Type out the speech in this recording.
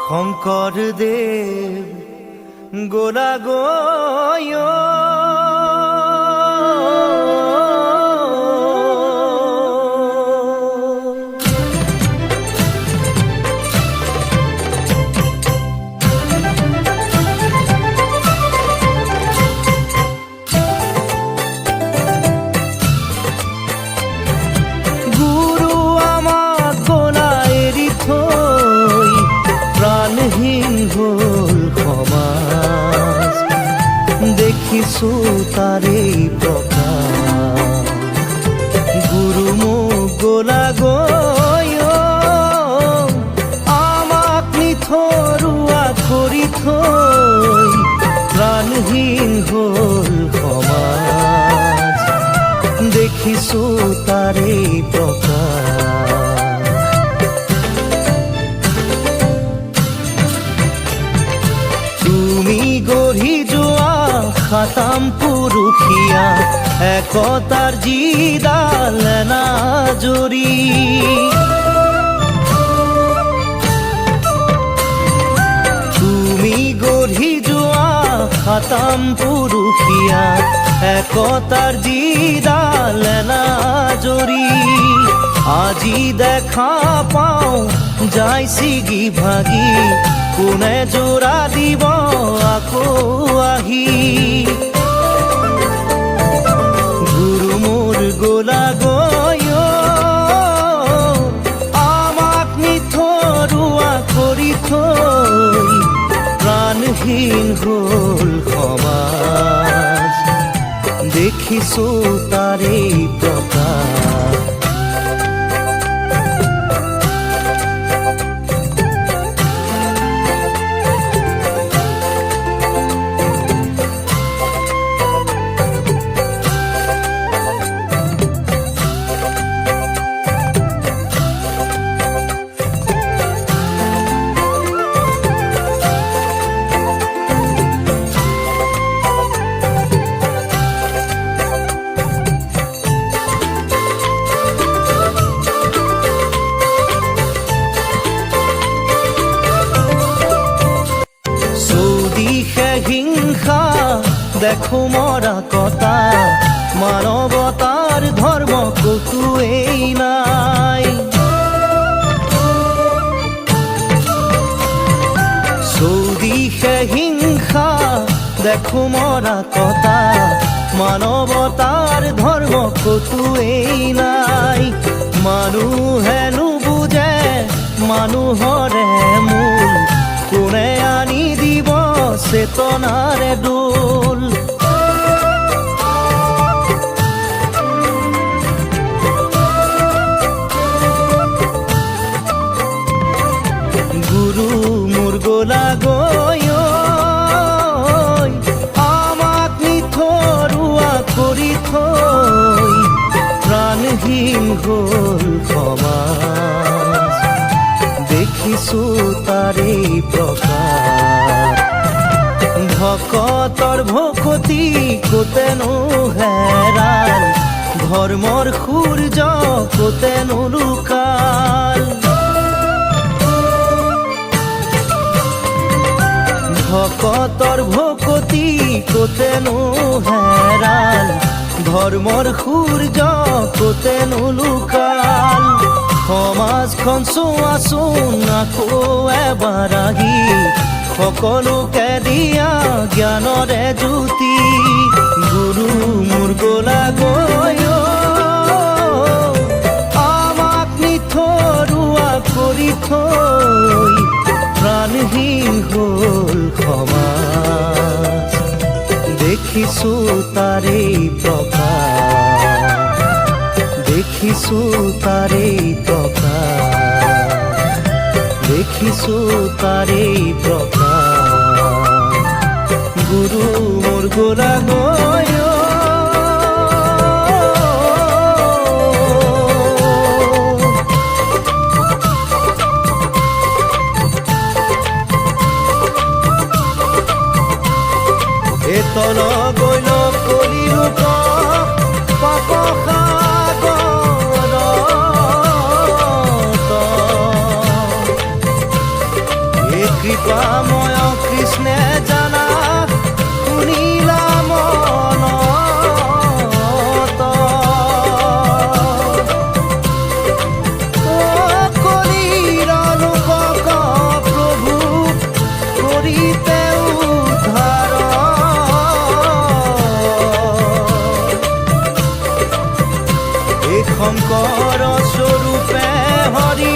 শঙ্কৰদেৱ গোলা গয় গুৰু আমাক গোলা এৰি থৈ প্ৰাণহীন হ'ল সমাজ, দেখিছো তাৰেই প্ৰকাশ। গুৰু মোক গোলা গয় আমাক নিথৰুৱা কৰি থৈ প্ৰাণহীন হ'ল সমাজ, দেখিছো তাৰেই প্ৰকাশ। তুমি গঢ়ি যোৱা খাতাম পুৰুষীয়া একতাৰ যিডাল এনাজৰী, তুমি গঢ়ি যোৱা খাতাম পুৰুষীয়া একতাৰ যিডাল এনাজৰী, আজি দেখা পাওঁ যাই ছিগি ভাগি, কোনে জোৰা দিব আকৌ আহি। গুৰু মোৰ গোলা গয় আমাক নিথৰুৱা কৰি থৈ প্ৰাণহীন হ'ল সমাজ, দেখিছো তাৰেই প্ৰকাশ। হিংসা দেখো মৰা কটা, মানৱতাৰ ধৰ্ম কতোৱেই নাই। চৌদিশে হিংসা দেখো মৰা কটা, মানৱতাৰ ধৰ্ম কতোৱেই নাই। মানুহে নুবুজে মানুহৰে মূল, কোনে আনি দিব চেতনাৰে দোল। গুৰু মোৰ গোলা গয় আমাক নিথৰুৱা কৰি থৈ প্ৰাণহীন হ'ল সমাজ, দেখিছো তাৰেই প্ৰকাশ। ভকতৰ ভকতি কোতেনো হেৰাল, ধৰ্মৰ সূৰ্য কোতেনো লুকাল। ভকতৰ ভকতি কোতেনো হেৰাল, ধৰ্মৰ সূৰ্য কোতেনো লুকাল। সমাজখন চোৱাচোন আকৌ এবাৰ আহি, সকলোকে দিয়া জ্ঞানৰে জ্যোতি। গুৰু মোৰ গোলা গয় আমাক নিথৰুৱা কৰি থৈ প্ৰাণহীন হ'ল সমাজ, দেখিছো তাৰেই প্ৰকাশ, দেখিছো তাৰেই প্ৰকাশ, দেখিছো তাৰেই প্ৰকাশ। গুৰু মোৰ গোলা গয় তল গৈল কলিলো পাপ সাগৰ কৃপাময় কৃষ্ণে জানা শুনিলা মনত কলিৰ লোকক প্ৰভু কৰিতে উদ্ধাৰ এই শংকৰ স্বৰূপে হৰি